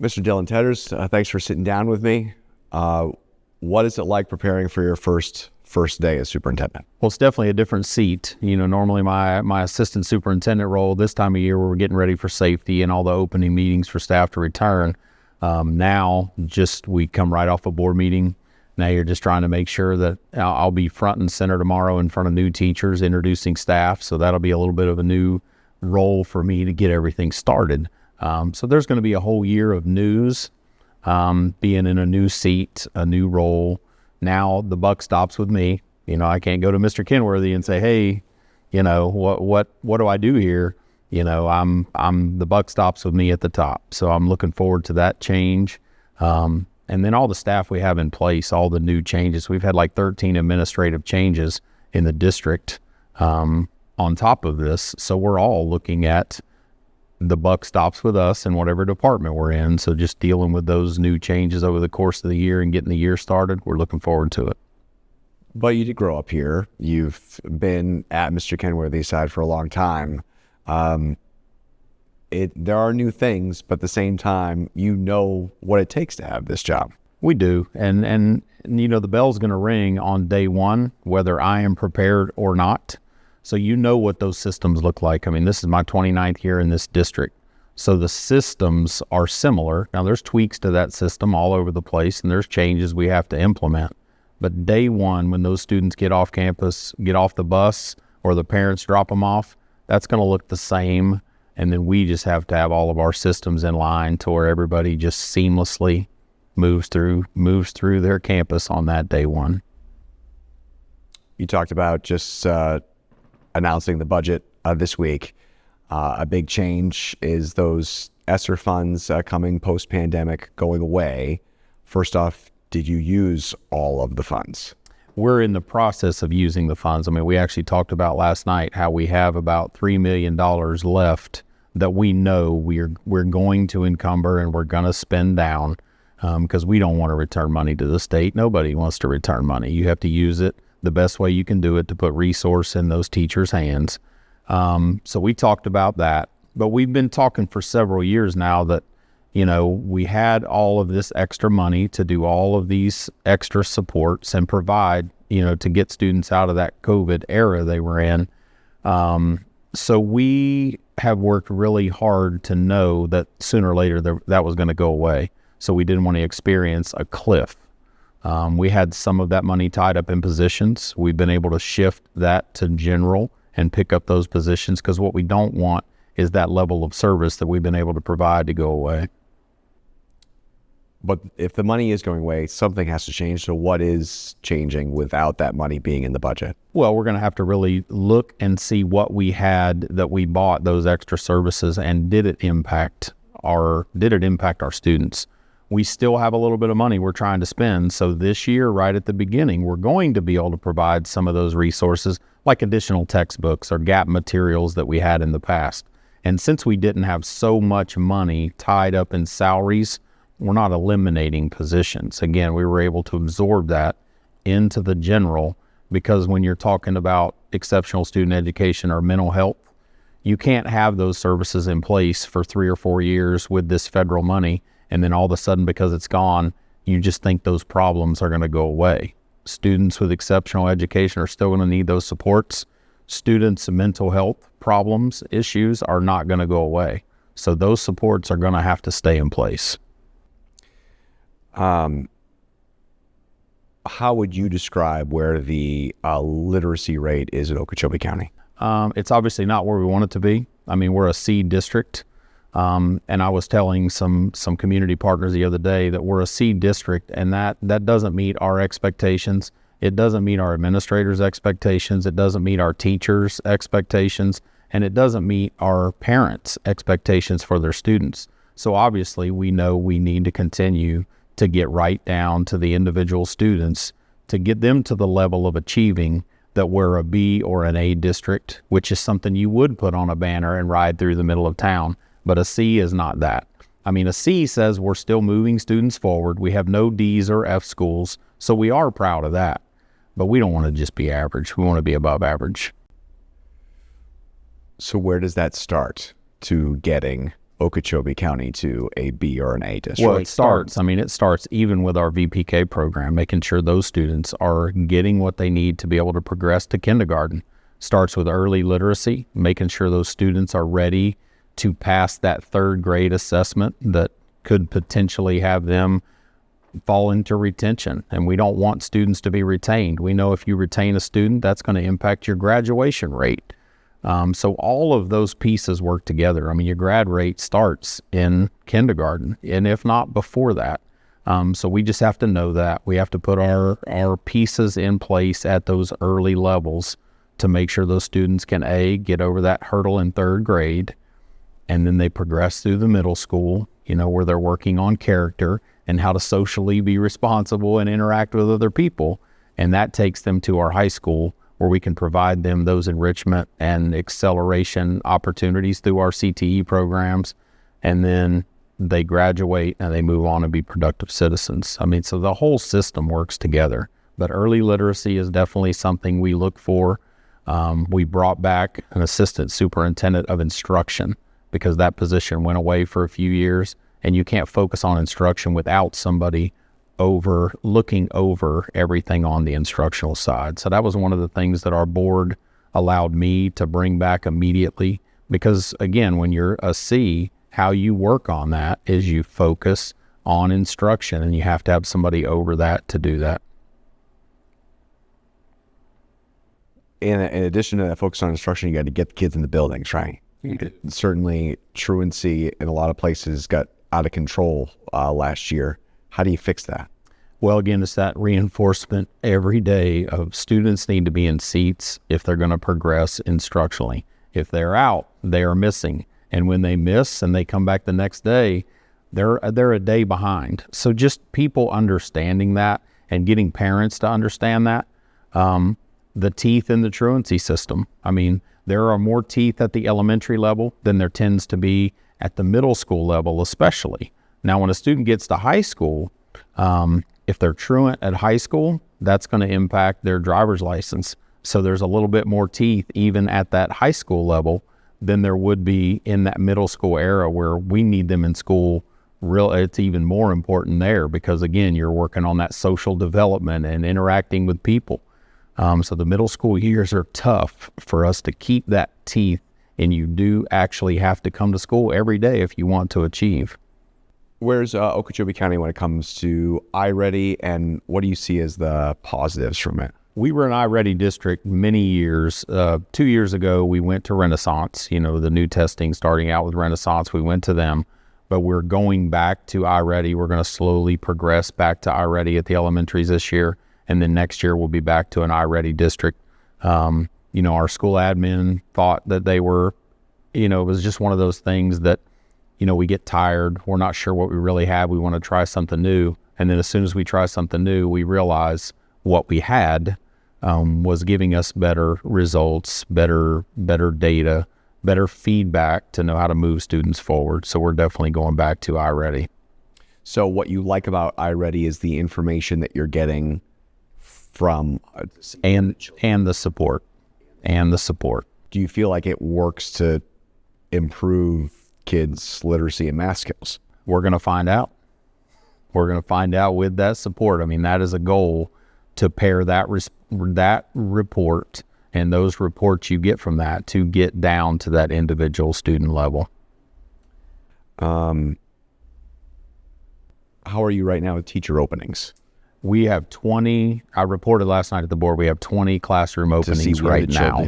Mr. Dylan Tedders, thanks for sitting down with me. What is it like preparing for your first day as superintendent? Well, it's definitely a different seat. Normally my assistant superintendent role this time of year, we're getting ready for safety and all the opening meetings for staff to return. Now, we come right off a board meeting. Now you're just trying to make sure that I'll be front and center tomorrow in front of new teachers, introducing staff. So that'll be a little bit of a new role for me to get everything started. So there's going to be a whole year of news, being in a new seat, a new role. Now the buck stops with me. I can't go to Mr. Kenworthy and say, hey, what do I do here? The buck stops with me at the top. So I'm looking forward to that change. And then all the staff we have in place, all the new changes. We've had like 13 administrative changes in the district on top of this. So we're all looking at the buck stops with us in whatever department we're in. So just dealing with those new changes over the course of the year and getting the year started, we're looking forward to it. But you did grow up here. You've been at Mr. Kenworthy's side for a long time. There are new things, but at the same time, you know what it takes to have this job. We do. And the bell's going to ring on day one, whether I am prepared or not. So what those systems look like. I mean, this is my 29th year in this district. So the systems are similar. Now, there's tweaks to that system all over the place, and there's changes we have to implement. But day one, when those students get off campus, get off the bus, or the parents drop them off, that's going to look the same. And then we just have to have all of our systems in line to where everybody just seamlessly moves through their campus on that day one. You talked about just announcing the budget this week. A big change is those ESSER funds coming post-pandemic going away. First off, did you use all of the funds? We're in the process of using the funds. I mean, we actually talked about last night how we have about $3 million left that we know we're going to encumber and we're going to spend down because we don't want to return money to the state. Nobody wants to return money. You have to use it the best way you can do it to put resource in those teachers' hands. So we talked about that, but we've been talking for several years now that, we had all of this extra money to do all of these extra supports and provide, to get students out of that COVID era they were in. So we have worked really hard to know that sooner or later that was going to go away. So we didn't want to experience a cliff. We had some of that money tied up in positions. We've been able to shift that to general and pick up those positions because what we don't want is that level of service that we've been able to provide to go away. But if the money is going away, something has to change. So what is changing without that money being in the budget? Well, we're going to have to really look and see what we had that we bought those extra services and did it impact our students? We still have a little bit of money we're trying to spend. So this year, right at the beginning, we're going to be able to provide some of those resources like additional textbooks or gap materials that we had in the past. And since we didn't have so much money tied up in salaries, we're not eliminating positions. Again, we were able to absorb that into the general because when you're talking about exceptional student education or mental health, you can't have those services in place for 3 or 4 years with this federal money. And then all of a sudden, because it's gone, you just think those problems are going to go away. Students with exceptional education are still going to need those supports. Students' mental health problems, issues are not going to go away. So those supports are going to have to stay in place. How would you describe where the literacy rate is in Okeechobee County? It's obviously not where we want it to be. I mean, we're a C district. And I was telling some community partners the other day that we're a C district and that doesn't meet our expectations. It doesn't meet our administrators' expectations. It doesn't meet our teachers' expectations. And it doesn't meet our parents' expectations for their students. So obviously we know we need to continue to get right down to the individual students to get them to the level of achieving that we're a B or an A district, which is something you would put on a banner and ride through the middle of town. But a C is not that. I mean, a C says we're still moving students forward. We have no D's or F schools, so we are proud of that. But we don't want to just be average. We want to be above average. So where does that start to getting Okeechobee County to a B or an A district? Well, it starts even with our VPK program, making sure those students are getting what they need to be able to progress to kindergarten. Starts with early literacy, making sure those students are ready to pass that third grade assessment that could potentially have them fall into retention. And we don't want students to be retained. We know if you retain a student, that's going to impact your graduation rate. So all of those pieces work together. I mean, your grad rate starts in kindergarten, and if not before that. So we just have to know that. We have to put our pieces in place at those early levels to make sure those students can, A, get over that hurdle in third grade, and then they progress through the middle school, where they're working on character and how to socially be responsible and interact with other people. And that takes them to our high school, where we can provide them those enrichment and acceleration opportunities through our CTE programs. And then they graduate and they move on and be productive citizens. I mean, so the whole system works together. But early literacy is definitely something we look for. We brought back an assistant superintendent of instruction because that position went away for a few years, and you can't focus on instruction without somebody looking over everything on the instructional side. So that was one of the things that our board allowed me to bring back immediately, because again, when you're a C, how you work on that is you focus on instruction, and you have to have somebody over that to do that. In addition to that focus on instruction, you got to get the kids in the buildings, right? Certainly, truancy in a lot of places got out of control last year. How do you fix that? Well, again, it's that reinforcement every day of students need to be in seats if they're going to progress instructionally. If they're out, they are missing. And when they miss and they come back the next day, they're a day behind. So just people understanding that and getting parents to understand that. The teeth in the truancy system. I mean, there are more teeth at the elementary level than there tends to be at the middle school level, especially. Now, when a student gets to high school, if they're truant at high school, that's going to impact their driver's license. So there's a little bit more teeth even at that high school level than there would be in that middle school era, where we need them in school. It's even more important there because, again, you're working on that social development and interacting with people. So the middle school years are tough for us to keep that teeth, and you do actually have to come to school every day if you want to achieve. Where's Okeechobee County when it comes to iReady, and what do you see as the positives from it? We were an iReady district many years. 2 years ago, we went to Renaissance, the new testing starting out with Renaissance. We went to them, but we're going back to iReady. We're going to slowly progress back to iReady at the elementaries this year. And then next year we'll be back to an iReady district. Our school admin thought that they were, it was just one of those things that, we get tired. We're not sure what we really have. We want to try something new. And then as soon as we try something new, we realize what we had was giving us better results, better data, better feedback to know how to move students forward. So we're definitely going back to iReady. So what you like about iReady is the information that you're getting from and the support. Do you feel like it works to improve kids' literacy and math skills? We're going to find out. We're going to find out with that support. I mean, that is a goal, to pair that report and those reports you get from that to get down to that individual student level. How are you right now with teacher openings? We have 20, I reported last night at the board, we have 20 classroom openings right now.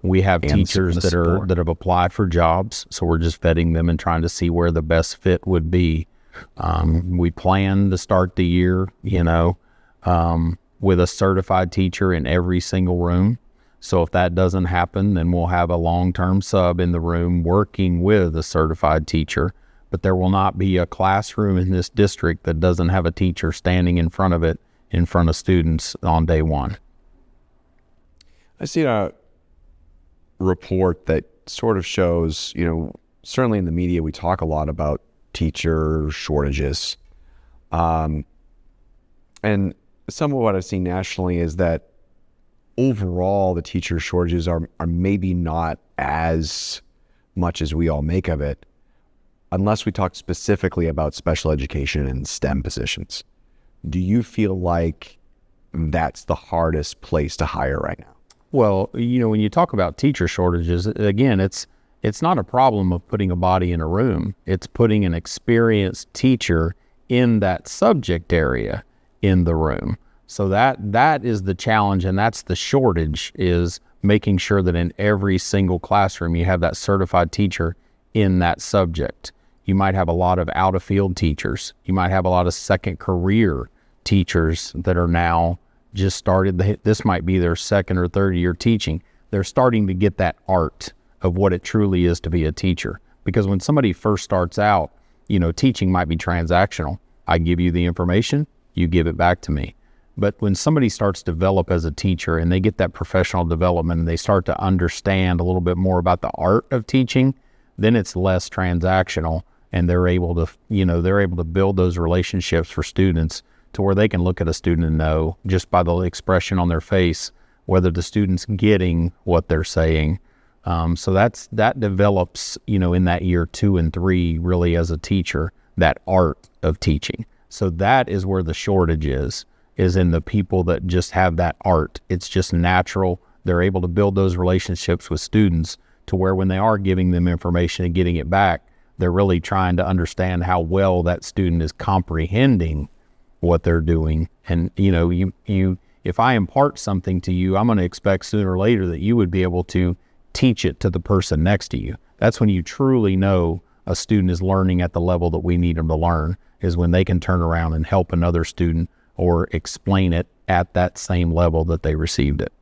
We have teachers that have applied for jobs, so we're just vetting them and trying to see where the best fit would be. We plan to start the year, with a certified teacher in every single room. So if that doesn't happen, then we'll have a long-term sub in the room working with a certified teacher. But there will not be a classroom in this district that doesn't have a teacher standing in front of it, in front of students on day one. I see a report that sort of shows, certainly in the media, we talk a lot about teacher shortages. And some of what I've seen nationally is that overall the teacher shortages are maybe not as much as we all make of it. unless we talk specifically about special education and STEM positions, do you feel like that's the hardest place to hire right now? Well, when you talk about teacher shortages, again, it's not a problem of putting a body in a room. It's putting an experienced teacher in that subject area in the room. So that is the challenge, and that's the shortage, is making sure that in every single classroom you have that certified teacher in that subject. You might have a lot of out-of-field teachers. You might have a lot of second career teachers that are now just started. This might be their second or third year teaching. They're starting to get that art of what it truly is to be a teacher. Because when somebody first starts out, teaching might be transactional. I give you the information, you give it back to me. But when somebody starts to develop as a teacher and they get that professional development and they start to understand a little bit more about the art of teaching, then it's less transactional, and they're able to build those relationships for students to where they can look at a student and know just by the expression on their face whether the student's getting what they're saying. So that develops, in that year 2 and 3, really, as a teacher, that art of teaching. So that is where the shortage is in the people that just have that art. It's just natural. They're able to build those relationships with students to where when they are giving them information and getting it back, they're really trying to understand how well that student is comprehending what they're doing. And, if I impart something to you, I'm going to expect sooner or later that you would be able to teach it to the person next to you. That's when you truly know a student is learning at the level that we need them to learn, is when they can turn around and help another student or explain it at that same level that they received it.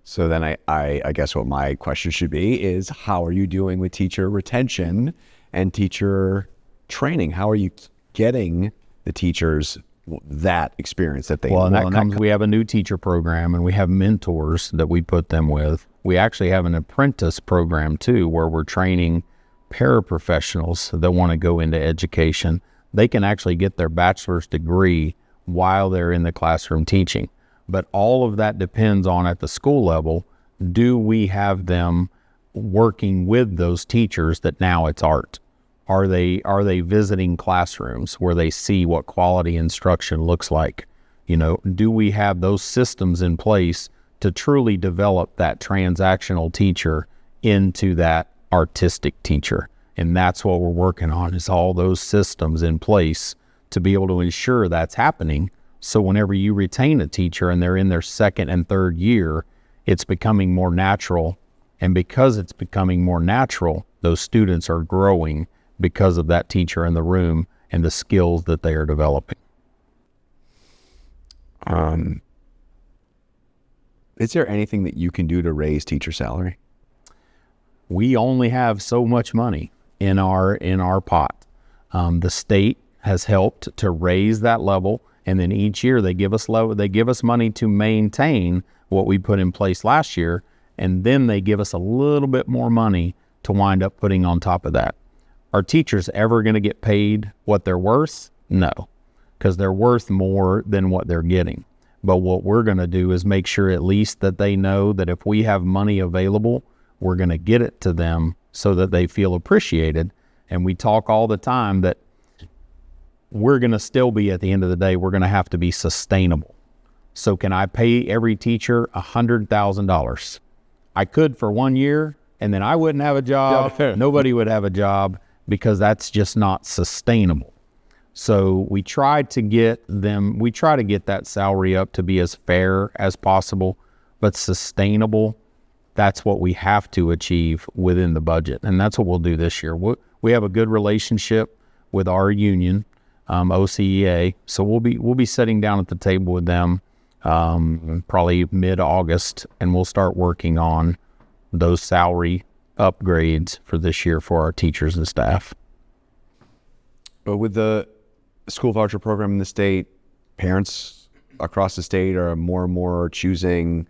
So then I guess what my question should be is, how are you doing with teacher retention and teacher training? How are you getting the teachers that experience that they need? We have a new teacher program, and we have mentors that we put them with. We actually have an apprentice program too, where we're training paraprofessionals that want to go into education. They can actually get their bachelor's degree while they're in the classroom teaching. But all of that depends on, at the school level, do we have them working with those teachers that now it's art? Are they visiting classrooms where they see what quality instruction looks like? Do we have those systems in place to truly develop that transactional teacher into that artistic teacher? And that's what we're working on, is all those systems in place to be able to ensure that's happening. So whenever you retain a teacher and they're in their second and third year, it's becoming more natural. And because it's becoming more natural, those students are growing because of that teacher in the room and the skills that they are developing. Is there anything that you can do to raise teacher salary? We only have so much money in our pot. The state has helped to raise that level, and then each year they give us money to maintain what we put in place last year, and then they give us a little bit more money to wind up putting on top of that. Are teachers ever going to get paid what they're worth? No, because they're worth more than what they're getting. But what we're going to do is make sure at least that they know that if we have money available, we're going to get it to them so that they feel appreciated. And we talk all the time that we're going to still be, at the end of the day, we're going to have to be sustainable. So can I pay every teacher $100,000? I could for 1 year, and then I wouldn't have a job. Nobody would have a job, because that's just not sustainable. So we try to get that salary up to be as fair as possible, but sustainable. That's what we have to achieve within the budget. And that's what we'll do this year. We have a good relationship with our union, OCEA. So we'll be sitting down at the table with them probably mid-August, and we'll start working on those salary upgrades for this year for our teachers and staff. But with the school voucher program in the state, parents across the state are more and more choosing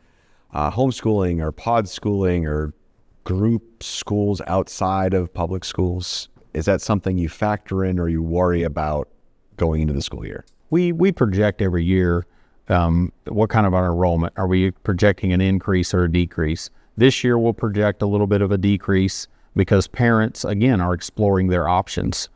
homeschooling or pod schooling or group schools outside of public schools. Is that something you factor in or you worry about going into the school year? We project every year what kind of an enrollment. Are we projecting an increase or a decrease? This year we'll project a little bit of a decrease, because parents, again, are exploring their options.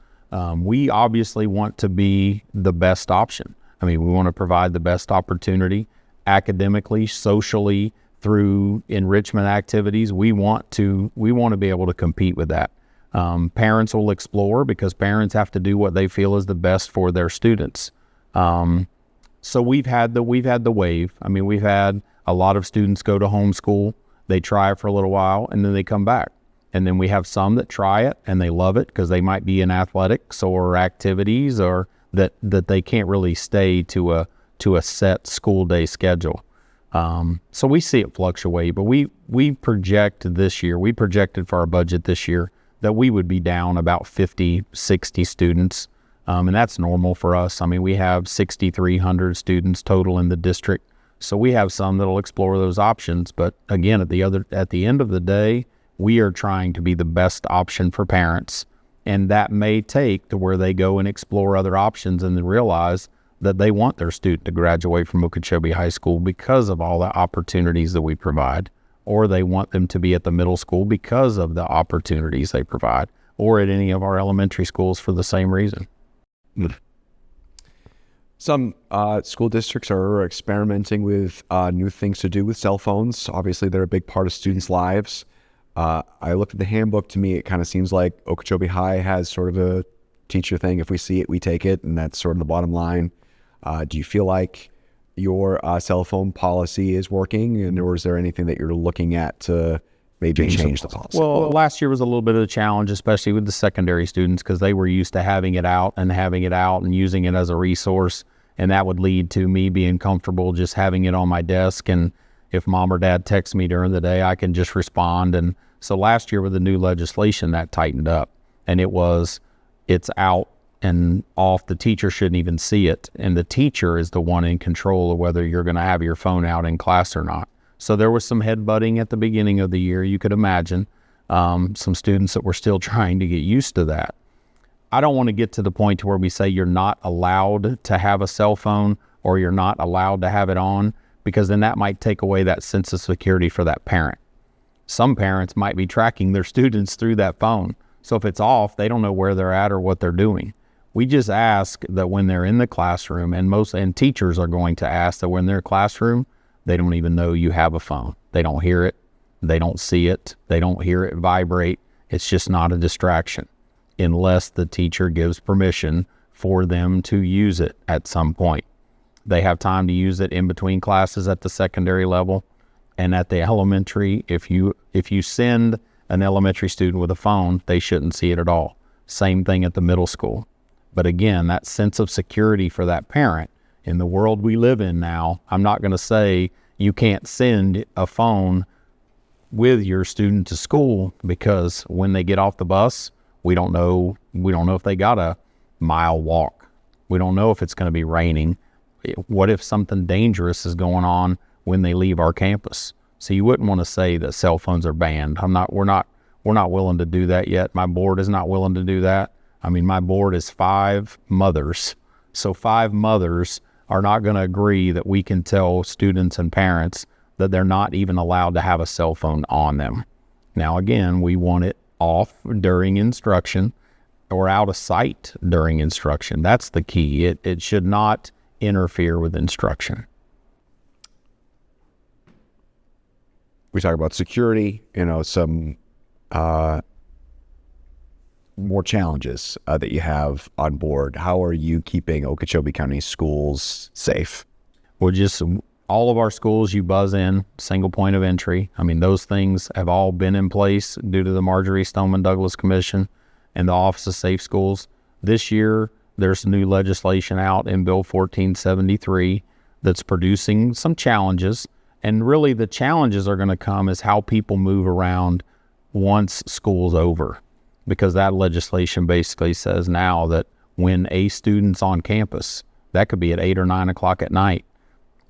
We obviously want to be the best option. I mean, we want to provide the best opportunity academically, socially, through enrichment activities. We want to be able to compete with that. Parents will explore because parents have to do what they feel is the best for their students. So we've had the wave. I mean, we've had a lot of students go to homeschool. They try it for a little while and then they come back. And then we have some that try it and they love it because they might be in athletics or activities, or that they can't really stay to a set school day schedule. So we see it fluctuate, but we projected for our budget this year that we would be down about 50, 60 students. And that's normal for us. I mean, we have 6,300 students total in the district. So we have some that'll explore those options. But again, at the end of the day, we are trying to be the best option for parents. And that may take to where they go and explore other options and then realize that they want their student to graduate from Okeechobee High School because of all the opportunities that we provide, or they want them to be at the middle school because of the opportunities they provide, or at any of our elementary schools for the same reason. Some school districts are experimenting with new things to do with cell phones. Obviously, they're a big part of students' lives. I looked at the handbook. To me, it kind of seems like Okeechobee High has sort of a teacher thing. If we see it, we take it, and that's sort of the bottom line. Do you feel like your cell phone policy is working, or is there anything that you're looking at to maybe change the policy? Well, last year was a little bit of a challenge, especially with the secondary students, because they were used to having it out and using it as a resource. And that would lead to me being comfortable just having it on my desk. And if mom or dad texts me during the day, I can just respond. And so last year with the new legislation, that tightened up. And it's out and off. The teacher shouldn't even see it. And the teacher is the one in control of whether you're going to have your phone out in class or not. So there was some headbutting at the beginning of the year, you could imagine. Some students that were still trying to get used to that. I don't want to get to the point to where we say you're not allowed to have a cell phone or you're not allowed to have it on, because then that might take away that sense of security for that parent. Some parents might be tracking their students through that phone. So if it's off, they don't know where they're at or what they're doing. We just ask that when they're in the classroom, and teachers are going to ask that when they're in the classroom, they don't even know you have a phone. They don't hear it. They don't see it. They don't hear it vibrate. It's just not a distraction unless the teacher gives permission for them to use it at some point. They have time to use it in between classes at the secondary level. And at the elementary, if you send an elementary student with a phone, they shouldn't see it at all. Same thing at the middle school. But again, that sense of security for that parent, in the world we live in now, I'm not going to say you can't send a phone with your student to school, because when they get off the bus, we don't know if they got a mile walk. We don't know if it's going to be raining. What if something dangerous is going on when they leave our campus? So you wouldn't want to say that cell phones are banned. We're not willing to do that yet. My board is not willing to do that. I mean, my board is 5 mothers. So 5 mothers are not going to agree that we can tell students and parents that they're not even allowed to have a cell phone on them. Now, again, we want it off during instruction or out of sight during instruction. That's the key. It should not interfere with instruction. We talk about security, some more challenges that you have on board. How are you keeping Okeechobee County schools safe? Well, just all of our schools, you buzz in, single point of entry. I mean, those things have all been in place due to the Marjorie Stoneman Douglas Commission and the Office of Safe Schools. This year, there's new legislation out in Bill 1473 that's producing some challenges. And really the challenges are going to come is how people move around once school's over. Because that legislation basically says now that when a student's on campus, that could be at 8 or 9 o'clock at night,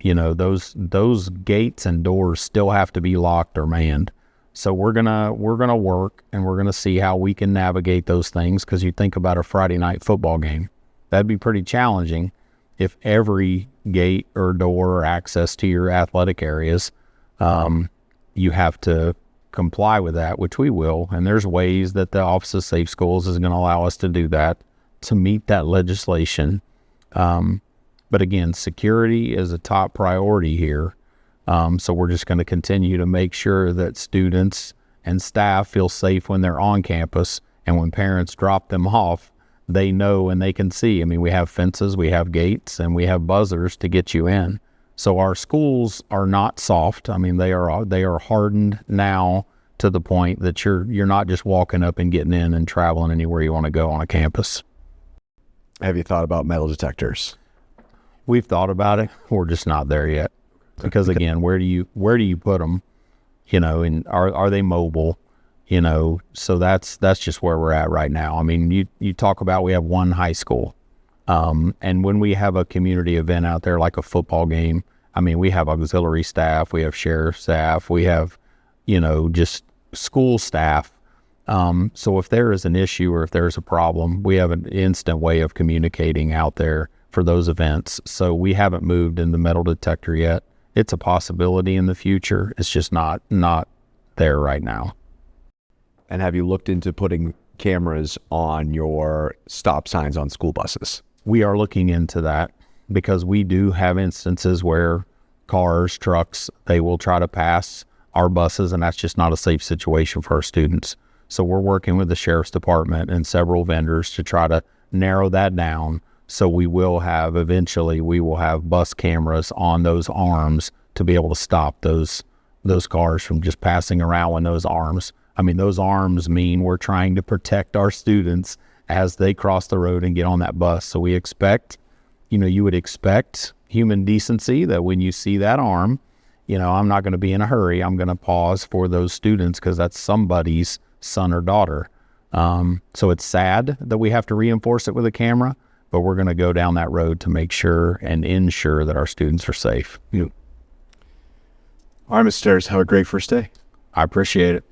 those gates and doors still have to be locked or manned. So we're gonna work and we're gonna see how we can navigate those things. Because you think about a Friday night football game, that'd be pretty challenging if every gate or door or access to your athletic areas, you have to comply with that, which we will, and there's ways that the Office of Safe Schools is going to allow us to do that, to meet that legislation. But again, security is a top priority here. So we're just going to continue to make sure that students and staff feel safe when they're on campus, and when parents drop them off, they know and they can see. I mean, we have fences, we have gates, and we have buzzers to get you in. So our schools are not soft. I mean, they are hardened now to the point that you're not just walking up and getting in and traveling anywhere you want to go on a campus. Have you thought about metal detectors? We've thought about it. We're just not there yet. Because again, where do you put them? You know, and are they mobile? You know, so that's just where we're at right now. I mean, you talk about, we have one high school, and when we have a community event out there like a football game, I mean, we have auxiliary staff, we have sheriff staff, we have, you know, just school staff. So if there is an issue or if there's a problem, we have an instant way of communicating out there for those events. So we haven't moved in the metal detector yet. It's a possibility in the future. It's just not there right now. And have you looked into putting cameras on your stop signs on school buses? We are looking into that because we do have instances where cars, trucks, they will try to pass our buses, and that's just not a safe situation for our students. So we're working with the Sheriff's Department and several vendors to try to narrow that down. So we will have bus cameras on those arms to be able to stop those cars from just passing around with those arms. I mean, those arms mean we're trying to protect our students as they cross the road and get on that bus. So we expect, you know, you would expect human decency that when you see that arm, you know, I'm not going to be in a hurry. I'm going to pause for those students because that's somebody's son or daughter. So it's sad that we have to reinforce it with a camera, but we're going to go down that road to make sure and ensure that our students are safe. Yeah. All right, Mr. Stairs, have a great first day. I appreciate it.